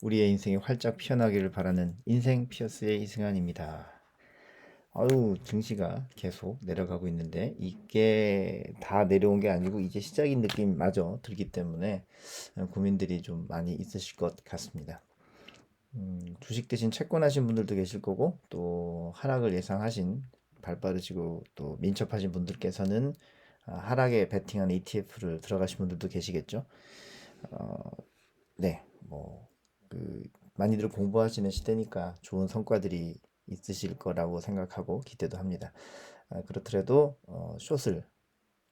우리의 인생이 활짝 피어나기를 바라는 인생 피어스의 이승환입니다. 증시가 계속 내려가고 있는데 이게 다 내려온 게 아니고 이제 시작인 느낌마저 들기 때문에 고민들이 좀 많이 있으실 것 같습니다. 주식 대신 채권 하신 분들도 계실 거고 또 하락을 예상하신 발빠르시고 또 민첩하신 분들께서는 하락에 베팅하는 ETF를 들어가신 분들도 계시겠죠. 네, 많이들 공부하시는 시대니까 좋은 성과들이 있으실 거라고 생각하고 기대도 합니다. 그렇더라도 숏을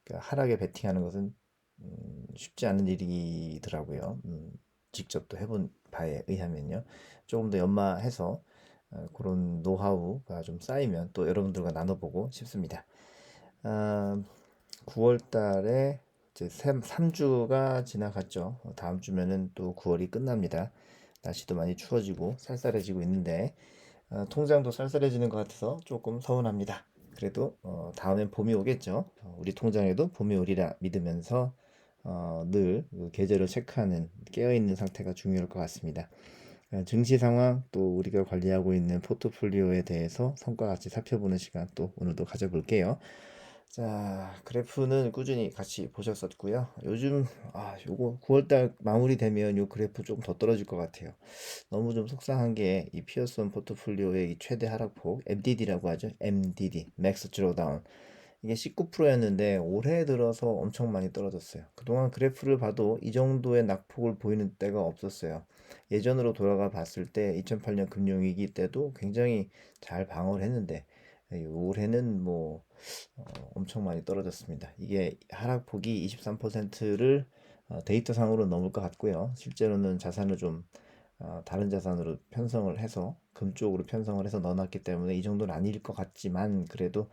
그러니까 하락에 베팅하는 것은 쉽지 않은 일이더라고요. 직접 또 해본 바에 의하면요. 조금 더 연마해서 그런 노하우가 좀 쌓이면 또 여러분들과 나눠보고 싶습니다. 아, 9월 달에 이제 3주가 지나갔죠. 다음 주면은 또 9월이 끝납니다. 날씨도 많이 추워지고 쌀쌀해지고 있는데 통장도 쌀쌀해지는 것 같아서 조금 서운합니다. 그래도 다음엔 봄이 오겠죠. 우리 통장에도 봄이 오리라 믿으면서 늘그 계절을 체크하는 깨어있는 상태가 중요할 것 같습니다. 증시 상황 또 우리가 관리하고 있는 포트폴리오에 대해서 성과 같이 살펴보는 시간 또 오늘도 가져볼게요. 자, 그래프는 꾸준히 같이 보셨었고요. 요즘 요거 9월달 마무리되면 요 그래프 조금 더 떨어질 것 같아요. 너무 좀 속상한 게 이 피어슨 포트폴리오의 이 최대 하락폭 MDD라고 하죠. MDD, Max Drawdown. 이게 19%였는데 올해 들어서 엄청 많이 떨어졌어요. 그동안 그래프를 봐도 이 정도의 낙폭을 보이는 때가 없었어요. 예전으로 돌아가 봤을 때 2008년 금융위기 때도 굉장히 잘 방어를 했는데 올해는 엄청 많이 떨어졌습니다. 이게 하락폭이 23%를 데이터상으로 넘을 것 같고요. 실제로는 자산을 좀 다른 자산으로 편성을 해서 금 쪽으로 편성을 해서 넣어놨기 때문에 이 정도는 아닐 것 같지만 그래도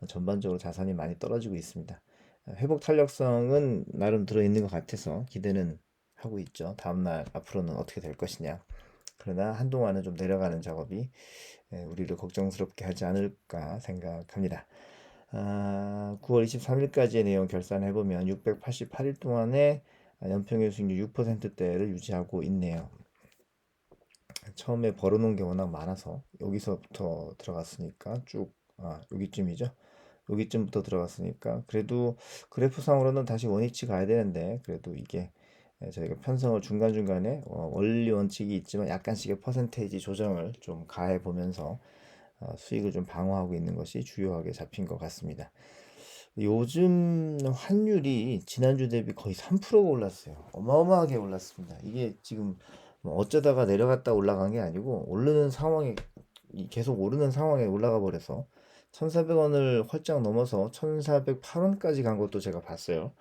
전반적으로 자산이 많이 떨어지고 있습니다. 회복 탄력성은 나름 들어있는 것 같아서 기대는 하고 있죠. 다음날 앞으로는 어떻게 될 것이냐. 그러나 한동안은 좀 내려가는 작업이 우리를 걱정스럽게 하지 않을까 생각합니다. 9월 23일까지의 내용 결산해보면 688일 동안에 연평균 수익률 6%대를 유지하고 있네요. 처음에 벌어놓은 게 워낙 많아서 여기서부터 들어갔으니까 여기쯤이죠. 여기쯤부터 들어갔으니까 그래도 그래프상으로는 다시 원위치 가야 되는데 그래도 이게 저희가 편성을 중간중간에 원리 원칙이 있지만 약간씩의 퍼센테이지 조정을 좀 가해 보면서 수익을 좀 방어하고 있는 것이 주요하게 잡힌 것 같습니다. 요즘 환율이 지난주 대비 거의 3%가 올랐어요. 어마어마하게 올랐습니다. 이게 지금 뭐 어쩌다가 내려갔다 올라간 게 아니고 오르는 상황에 계속 오르는 상황에 올라가 버려서 1,400원을 헐쩍 넘어서 1,408원까지 간 것도 제가 봤어요.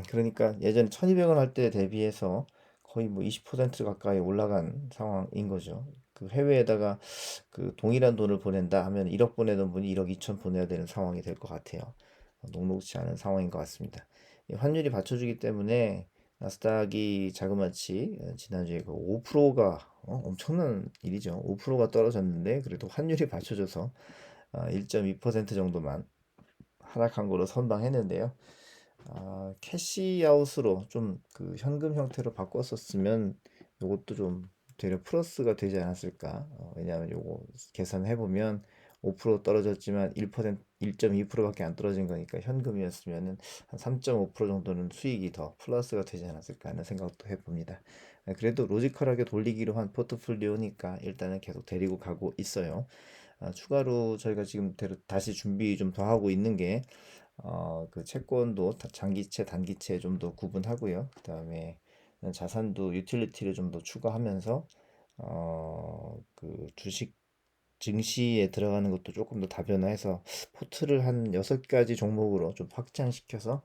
그러니까 예전에 1,200원 할 때 대비해서 거의 뭐 20% 가까이 올라간 상황인 거죠. 그 해외에다가 그 동일한 돈을 보낸다 하면 1억 보내던 분이 1억 2천 보내야 되는 상황이 될 것 같아요. 녹록지 않은 상황인 것 같습니다. 이 환율이 받쳐주기 때문에 나스닥이 자그마치 지난주에 그 5%가 엄청난 일이죠. 5%가 떨어졌는데 그래도 환율이 받쳐줘서 1.2% 정도만 하락한 거로 선방했는데요. 캐시아웃으로 좀 그 현금 형태로 바꿨었으면 이것도 좀 되려 플러스가 되지 않았을까? 왜냐하면 요거 계산해 보면 5% 떨어졌지만 1%, 1.2%밖에 안 떨어진 거니까 현금이었으면은 한 3.5% 정도는 수익이 더 플러스가 되지 않았을까 하는 생각도 해봅니다. 그래도 로지컬하게 돌리기로 한 포트폴리오니까 일단은 계속 데리고 가고 있어요. 추가로 저희가 지금 다시 준비 좀 더 하고 있는 게 그 채권도 장기채, 단기채 좀 더 구분하고요. 그다음에 자산도 유틸리티를 좀 더 추가하면서 그 주식 증시에 들어가는 것도 조금 더 다변화해서 포트를 한 6가지 종목으로 좀 확장시켜서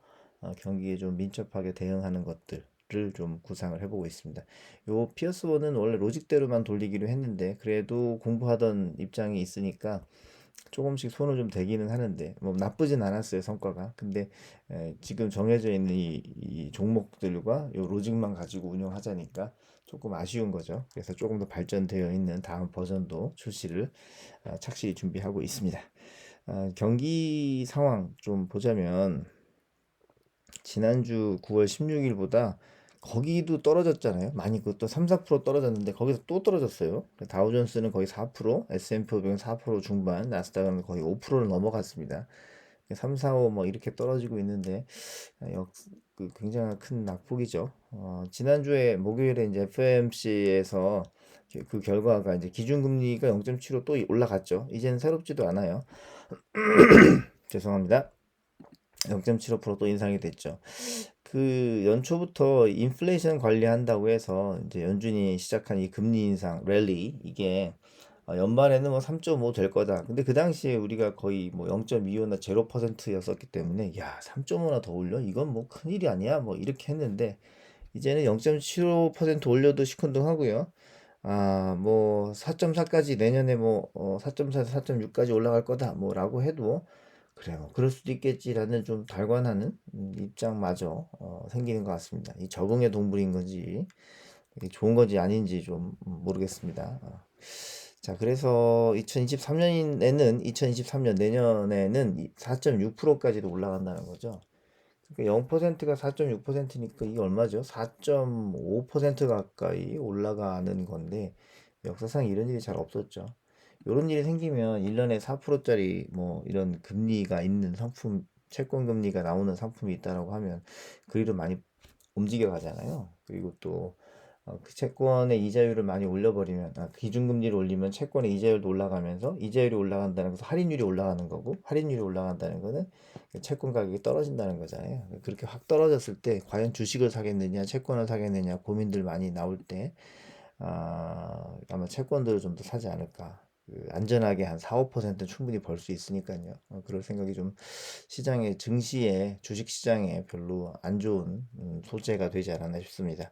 경기에 좀 민첩하게 대응하는 것들을 좀 구상을 해보고 있습니다. 요 피어스원은 원래 로직대로만 돌리기로 했는데 그래도 공부하던 입장이 있으니까 조금씩 손을 좀 대기는 하는데 뭐 나쁘진 않았어요 성과가. 근데 지금 정해져 있는 이 종목들과 요 로직만 가지고 운영하자니까 조금 아쉬운 거죠. 그래서 조금 더 발전되어 있는 다음 버전도 출시를 착실히 준비하고 있습니다. 경기 상황 좀 보자면 지난주 9월 16일보다 거기도 떨어졌잖아요. 많이 그것도 3, 4% 떨어졌는데 거기서 또 떨어졌어요. 다우존스는 거의 4%, S&P 500은 4% 중반, 나스닥은 거의 5%를 넘어갔습니다. 3, 4, 5 뭐 이렇게 떨어지고 있는데 굉장히 큰 낙폭이죠. 지난주에 목요일에 이제 FOMC에서 그 결과가 이제 기준금리가 0.75 또 올라갔죠. 이제는 새롭지도 않아요. 죄송합니다. 0.75%또 인상이 됐죠. 그 연초부터 인플레이션 관리한다고 해서 이제 연준이 시작한 이 금리 인상 랠리 이게 연말에는 뭐 3.5 될 거다. 근데 그 당시에 우리가 거의 뭐 0.25나 0%였었기 때문에 야, 3.5나 더 올려? 이건 뭐 큰일이 아니야? 뭐 이렇게 했는데 이제는 0.75% 올려도 시큰둥하고요. 뭐 4.4까지 내년에 뭐 4.4에서 4.6까지 올라갈 거다. 뭐라고 해도 그래 뭐 그럴 수도 있겠지라는 좀 달관하는 입장마저 생기는 것 같습니다. 이 적응의 동물인 건지 이게 좋은 건지 아닌지 좀 모르겠습니다. 자, 그래서 2023년에는 2023년 내년에는 4.6%까지도 올라간다는 거죠. 그러니까 0%가 4.6%니까 이게 얼마죠? 4.5% 가까이 올라가는 건데 역사상 이런 일이 잘 없었죠. 이런 일이 생기면 1년에 4%짜리 뭐 이런 금리가 있는 상품, 채권 금리가 나오는 상품이 있다라고 하면 그 일은 많이 움직여 가잖아요. 그리고 또 그 채권의 이자율을 많이 올려버리면 기준금리를 올리면 채권의 이자율도 올라가면서 이자율이 올라간다는 것은 할인율이 올라가는 거고 할인율이 올라간다는 거는 채권 가격이 떨어진다는 거잖아요. 그렇게 확 떨어졌을 때 과연 주식을 사겠느냐 채권을 사겠느냐 고민들 많이 나올 때 아마 채권들을 좀 더 사지 않을까. 안전하게 한 4, 5% 충분히 벌 수 있으니까요. 그럴 생각이 좀 시장의 증시에 주식 시장에 별로 안 좋은 소재가 되지 않았나 싶습니다.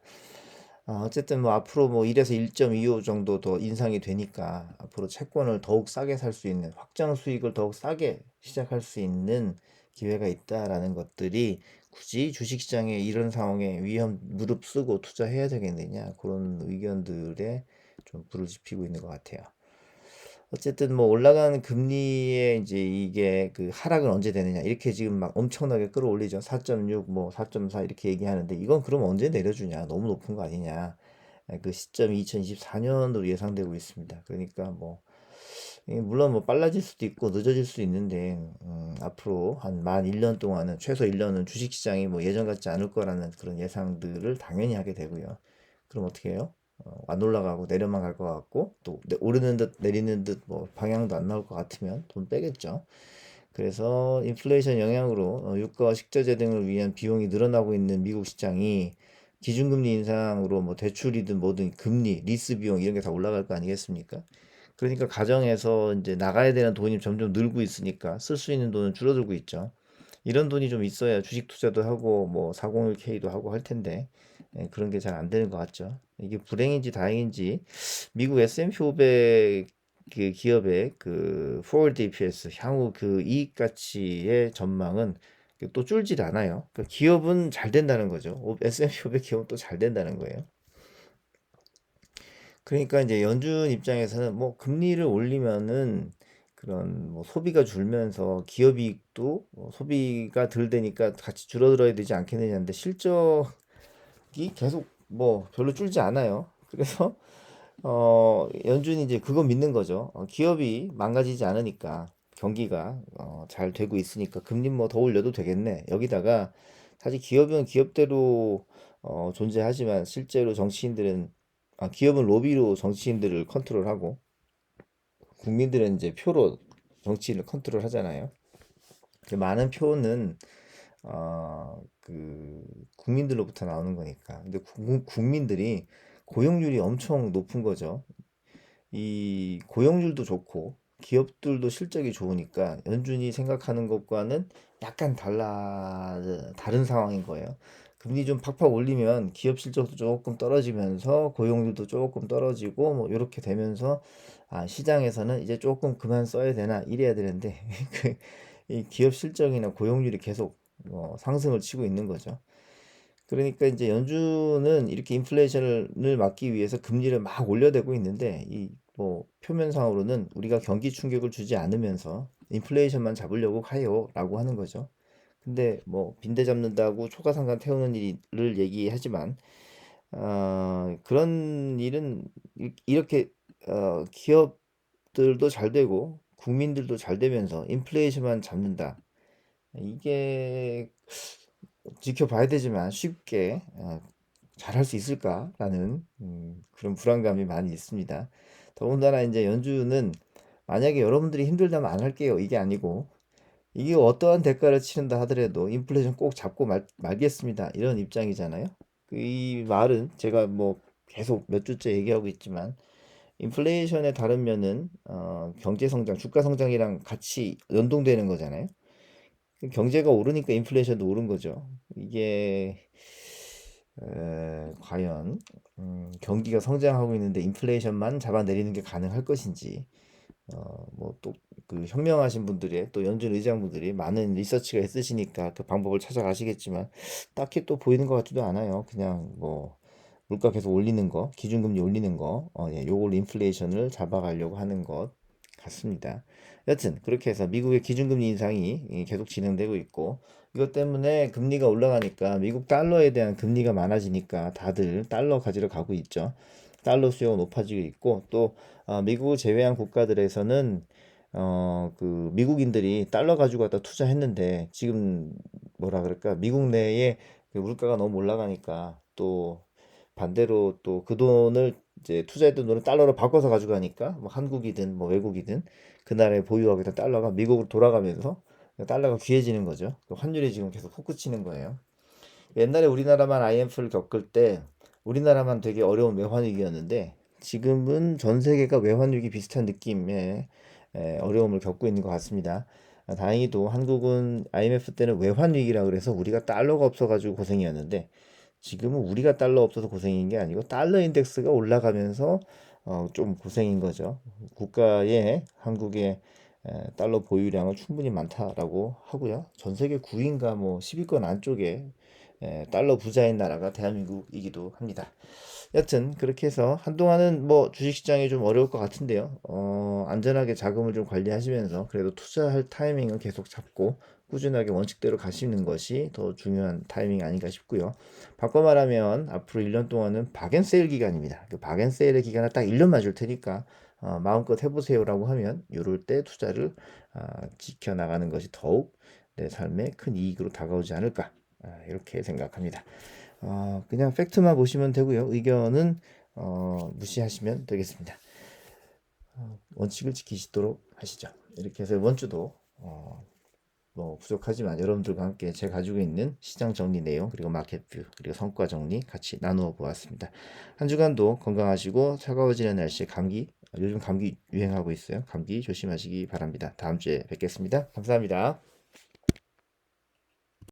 어쨌든 뭐 앞으로 뭐 1에서 1.25 정도 더 인상이 되니까 앞으로 채권을 더욱 싸게 살 수 있는 확정 수익을 더욱 싸게 시작할 수 있는 기회가 있다라는 것들이 굳이 주식시장에 이런 상황에 위험 무릅쓰고 투자해야 되겠느냐 그런 의견들에 좀 불을 지피고 있는 것 같아요. 어쨌든 뭐 올라가는 금리에 이제 이게 그 하락은 언제 되느냐 이렇게 지금 막 엄청나게 끌어올리죠. 4.6 뭐 4.4 이렇게 얘기하는데 이건 그럼 언제 내려주냐 너무 높은 거 아니냐. 그 시점이 2024년으로 예상되고 있습니다. 그러니까 뭐 물론 뭐 빨라질 수도 있고 늦어질 수도 있는데 앞으로 한 만 1년 동안은 최소 1년은 주식시장이 뭐 예전 같지 않을 거라는 그런 예상들을 당연히 하게 되고요. 그럼 어떻게 해요? 안 올라가고 내려만 갈 것 같고 또 오르는 듯 내리는 듯 뭐 방향도 안 나올 것 같으면 돈 빼겠죠. 그래서 인플레이션 영향으로 유가와 식자재 등을 위한 비용이 늘어나고 있는 미국 시장이 기준금리 인상으로 뭐 대출이든 뭐든 금리, 리스 비용 이런 게 다 올라갈 거 아니겠습니까? 그러니까 가정에서 이제 나가야 되는 돈이 점점 늘고 있으니까 쓸 수 있는 돈은 줄어들고 있죠. 이런 돈이 좀 있어야 주식 투자도 하고 뭐 401k도 하고 할 텐데 그런 게 잘 안 되는 것 같죠. 이게 불행인지 다행인지 미국 S&P 500 그 기업의 그 forward EPS 향후 그 이익 가치의 전망은 또 줄질 않아요. 그러니까 기업은 잘 된다는 거죠. S&P 500 기업은 또 잘 된다는 거예요. 그러니까 이제 연준 입장에서는 뭐 금리를 올리면은 그런 뭐 소비가 줄면서 기업 이익도 소비가 덜 되니까 같이 줄어들어야 되지 않겠느냐는데 실적이 계속 뭐 별로 줄지 않아요. 그래서 연준이 이제 그거 믿는 거죠. 기업이 망가지지 않으니까 경기가 잘 되고 있으니까 금리 뭐 더 올려도 되겠네. 여기다가 사실 기업은 기업대로 존재하지만 실제로 정치인들은 기업은 로비로 정치인들을 컨트롤하고 국민들은 이제 표로 정치인을 컨트롤 하잖아요. 그 많은 표는 그 국민들로부터 나오는 거니까. 근데 국민들이 고용률이 엄청 높은 거죠. 이 고용률도 좋고 기업들도 실적이 좋으니까 연준이 생각하는 것과는 약간 다른 상황인 거예요. 금리 좀 팍팍 올리면 기업 실적도 조금 떨어지면서 고용률도 조금 떨어지고 뭐 이렇게 되면서 시장에서는 이제 조금 그만 써야 되나 이래야 되는데 이 기업 실적이나 고용률이 계속 상승을 치고 있는 거죠. 그러니까 이제 연준은 이렇게 인플레이션을 막기 위해서 금리를 막 올려대고 있는데 이 뭐 표면상으로는 우리가 경기 충격을 주지 않으면서 인플레이션만 잡으려고 해요라고 하는 거죠. 근데 뭐 빈대 잡는다고 초가상간 태우는 일을 얘기하지만 그런 일은 이렇게 기업들도 잘 되고 국민들도 잘 되면서 인플레이션만 잡는다. 이게 지켜봐야 되지만 쉽게 잘할 수 있을까라는 그런 불안감이 많이 있습니다. 더군다나 이제 연준은 만약에 여러분들이 힘들다면 안 할게요. 이게 아니고 이게 어떠한 대가를 치른다 하더라도 인플레이션 꼭 잡고 말겠습니다. 이런 입장이잖아요. 이 말은 제가 뭐 계속 몇 주째 얘기하고 있지만 인플레이션의 다른 면은 경제 성장, 주가 성장이랑 같이 연동되는 거잖아요. 경제가 오르니까 인플레이션도 오른 거죠. 이게 과연 경기가 성장하고 있는데 인플레이션만 잡아내리는 게 가능할 것인지 뭐 또 그 현명하신 분들의 또 연준 의장분들이 많은 리서치가 있으시니까 그 방법을 찾아가시겠지만 딱히 또 보이는 것 같지도 않아요. 그냥 뭐 물가 계속 올리는 거, 기준금리 올리는 거, 예, 요걸 인플레이션을 잡아가려고 하는 것 같습니다. 여튼 그렇게 해서 미국의 기준금리 인상이 계속 진행되고 있고 이것 때문에 금리가 올라가니까 미국 달러에 대한 금리가 많아지니까 다들 달러 가지러 가고 있죠. 달러 수요가 높아지고 있고 또 미국을 제외한 국가들에서는 그 미국인들이 달러 가지고 갖다 투자했는데 지금 뭐라 그럴까 미국 내에 그 물가가 너무 올라가니까 또 반대로 또 그 돈을 이제 투자했던 돈을 달러로 바꿔서 가져가니까 뭐 한국이든 뭐 외국이든 그 나라에 보유하고 있던 달러가 미국으로 돌아가면서 달러가 귀해지는 거죠. 그 환율이 지금 계속 솟구치는 거예요. 옛날에 우리나라만 IMF를 겪을 때 우리나라만 되게 어려운 외환위기였는데 지금은 전 세계가 외환위기 비슷한 느낌의 어려움을 겪고 있는 것 같습니다. 다행히도 한국은 IMF 때는 외환위기라 그래서 우리가 달러가 없어가지고 고생이었는데 지금은 우리가 달러 없어서 고생인 게 아니고 달러 인덱스가 올라가면서 좀 고생인 거죠. 국가의 한국의 달러 보유량은 충분히 많다라고 하고요. 전 세계 9위인가 뭐 10위권 안쪽에 달러 부자인 나라가 대한민국이기도 합니다. 여튼 그렇게 해서 한동안은 뭐 주식시장이 좀 어려울 것 같은데요. 안전하게 자금을 좀 관리하시면서 그래도 투자할 타이밍은 계속 잡고 꾸준하게 원칙대로 가시는 것이 더 중요한 타이밍 아닌가 싶고요. 바꿔 말하면 앞으로 1년 동안은 박앤세일 기간입니다. 그 박앤세일의 기간을 딱 1년만 줄 테니까 마음껏 해보세요라고 하면 이럴 때 투자를 지켜나가는 것이 더욱 내 삶에 큰 이익으로 다가오지 않을까 이렇게 생각합니다. 그냥 팩트만 보시면 되고요. 의견은 무시하시면 되겠습니다. 원칙을 지키시도록 하시죠. 이렇게 해서 이번 주도 뭐 부족하지만 여러분들과 함께 제가 가지고 있는 시장 정리 내용 그리고 마켓뷰 그리고 성과 정리 같이 나누어 보았습니다. 한 주간도 건강하시고 차가워지는 날씨에 감기 요즘 감기 유행하고 있어요. 감기 조심하시기 바랍니다. 다음 주에 뵙겠습니다. 감사합니다.